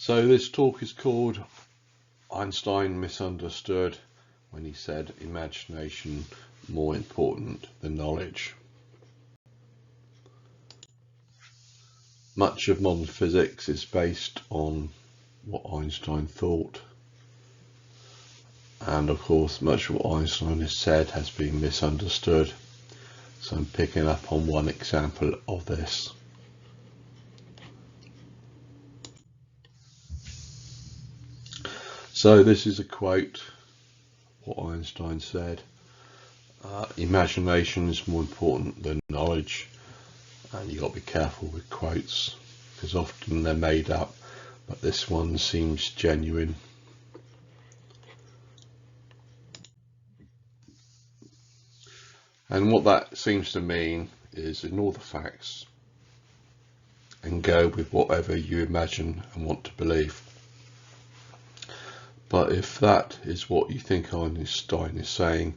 So this talk is called Einstein Misunderstood when he said imagination more important than knowledge. Much of modern physics is based on what Einstein thought, and of course much of what Einstein has said has been misunderstood. So I'm picking up on one example of this. So this is a quote, what Einstein said. Imagination is more important than knowledge, and you've got to be careful with quotes because often they're made up, but this one seems genuine. And what that seems to mean is ignore the facts and go with whatever you imagine and want to believe. But if that is what you think Einstein is saying,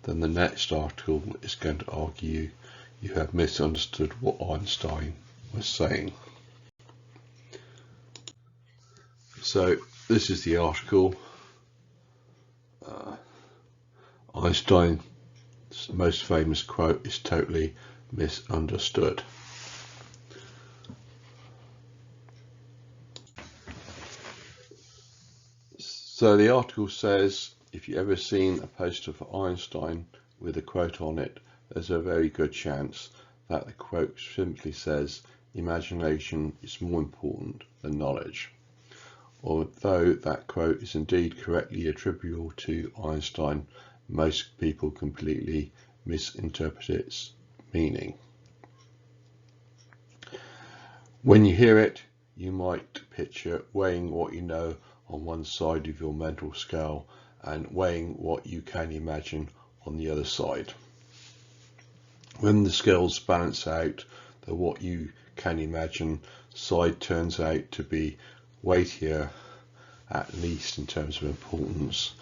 then the next article is going to argue you have misunderstood what Einstein was saying. So this is the article. Einstein's most famous quote is totally misunderstood. So the article says, if you've ever seen a poster for Einstein with a quote on it, there's a very good chance that the quote simply says, imagination is more important than knowledge. Although that quote is indeed correctly attributable to Einstein, most people completely misinterpret its meaning. When you hear it, you might picture weighing what you know on one side of your mental scale and weighing what you can imagine on the other side. When the scales balance out, the what you can imagine side turns out to be weightier, at least in terms of importance.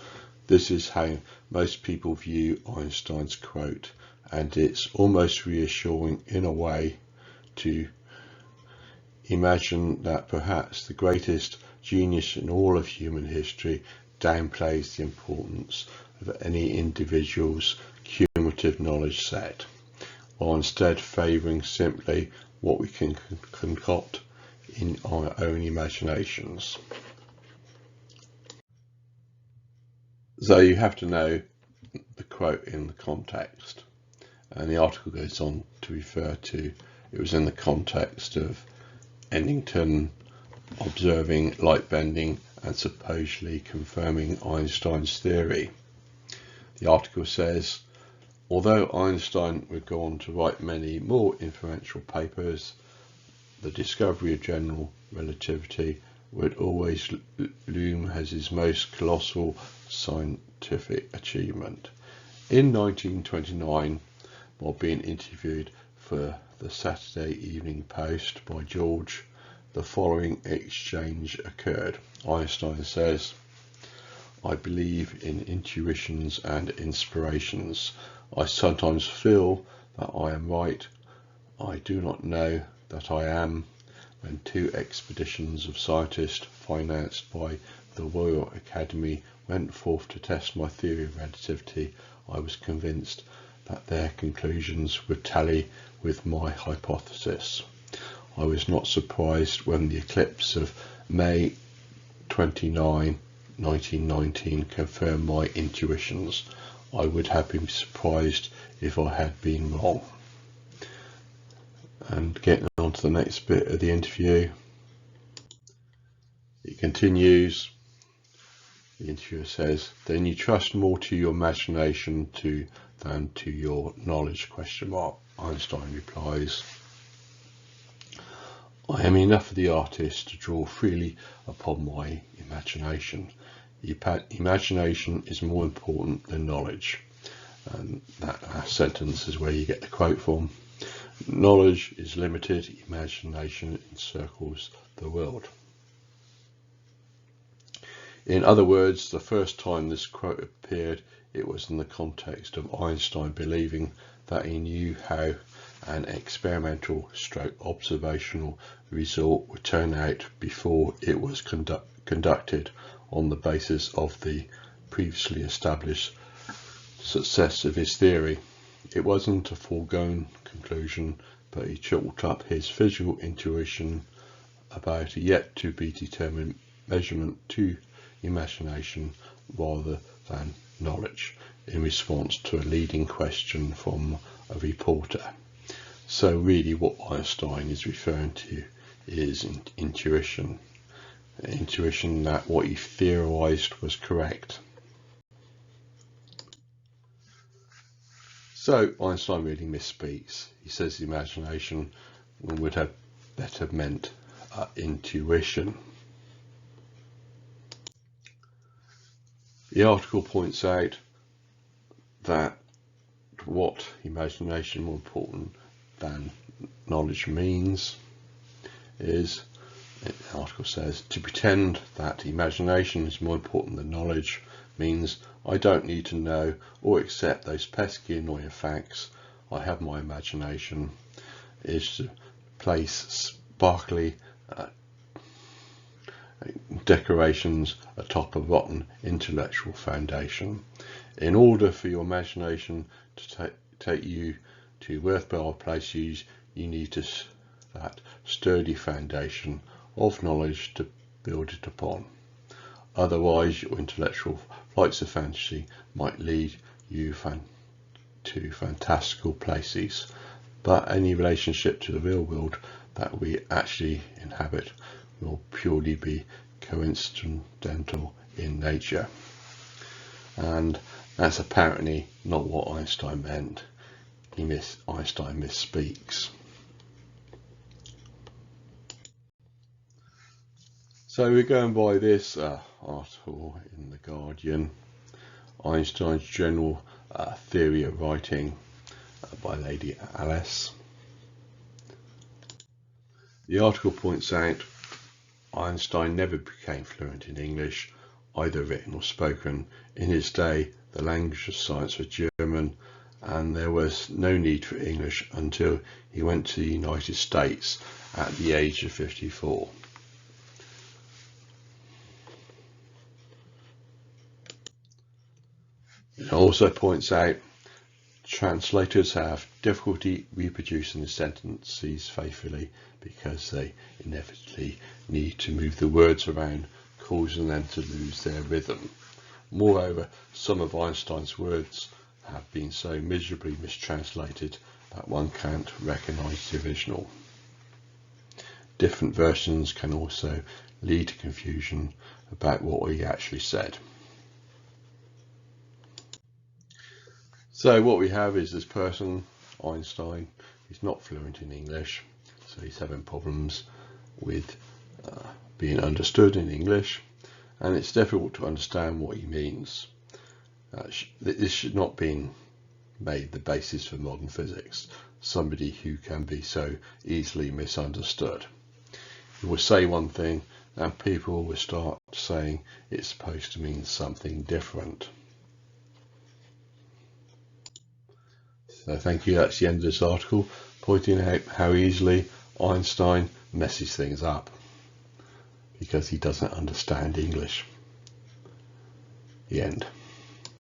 This is how most people view Einstein's quote, and it's almost reassuring in a way to imagine that perhaps the greatest genius in all of human history downplays the importance of any individual's cumulative knowledge set, while instead favouring simply what we can concoct in our own imaginations. So you have to know the quote in the context, and the article goes on to refer to it was in the context of Eddington observing light bending and supposedly confirming Einstein's theory. The article says, although Einstein would go on to write many more influential papers, the discovery of general relativity would always loom as his most colossal scientific achievement. In 1929, while being interviewed for the Saturday Evening Post by George, the following exchange occurred. Einstein says, I believe in intuitions and inspirations. I sometimes feel that I am right. I do not know that I am. When two expeditions of scientists financed by the Royal Academy went forth to test my theory of relativity, I was convinced that their conclusions would tally with my hypothesis. I was not surprised when the eclipse of May 29, 1919 confirmed my intuitions. I would have been surprised if I had been wrong. And getting on to the next bit of the interview, it continues. The interviewer says, then you trust more to your imagination than to your knowledge, ? Einstein replies, I am enough of the artist to draw freely upon my imagination. Imagination is more important than knowledge. And that last sentence is where you get the quote from. Knowledge is limited, imagination encircles the world. In other words, the first time this quote appeared, it was in the context of Einstein believing that he knew how an experimental stroke observational result would turn out before it was conducted on the basis of the previously established success of his theory. It wasn't a foregone conclusion, but he chalked up his physical intuition about a yet to be determined measurement to imagination rather than knowledge, in response to a leading question from a reporter. So really what Einstein is referring to is intuition. Intuition that what he theorized was correct. So Einstein really misspeaks. He says the imagination would have better meant intuition. The article points out that what imagination more important than knowledge means is, the article says, to pretend that imagination is more important than knowledge means I don't need to know or accept those pesky annoying facts. I have my imagination, is to place sparkly decorations atop a rotten intellectual foundation. In order for your imagination to take you to worthwhile places, you need that sturdy foundation of knowledge to build it upon. Otherwise, your intellectual flights of fantasy might lead you to fantastical places, but any relationship to the real world that we actually inhabit will purely be coincidental in nature. And that's apparently not what Einstein meant. Einstein misspeaks. So we're going by this article in The Guardian, Einstein's General Theory of Writing by Lady Alice. The article points out Einstein never became fluent in English, either written or spoken. In his day, the language of science was German, and there was no need for English until he went to the United States at the age of 54. It also points out translators have difficulty reproducing the sentences faithfully because they inevitably need to move the words around, causing them to lose their rhythm. Moreover, some of Einstein's words have been so miserably mistranslated that one can't recognize the original. Different versions can also lead to confusion about what he actually said. So what we have is this person, Einstein, he's not fluent in English, so he's having problems with being understood in English, and it's difficult to understand what he means. This should not be made the basis for modern physics, somebody who can be so easily misunderstood. He will say one thing and people will start saying it's supposed to mean something different. So thank you, that's the end of this article, pointing out how easily Einstein messes things up because he doesn't understand English. The end.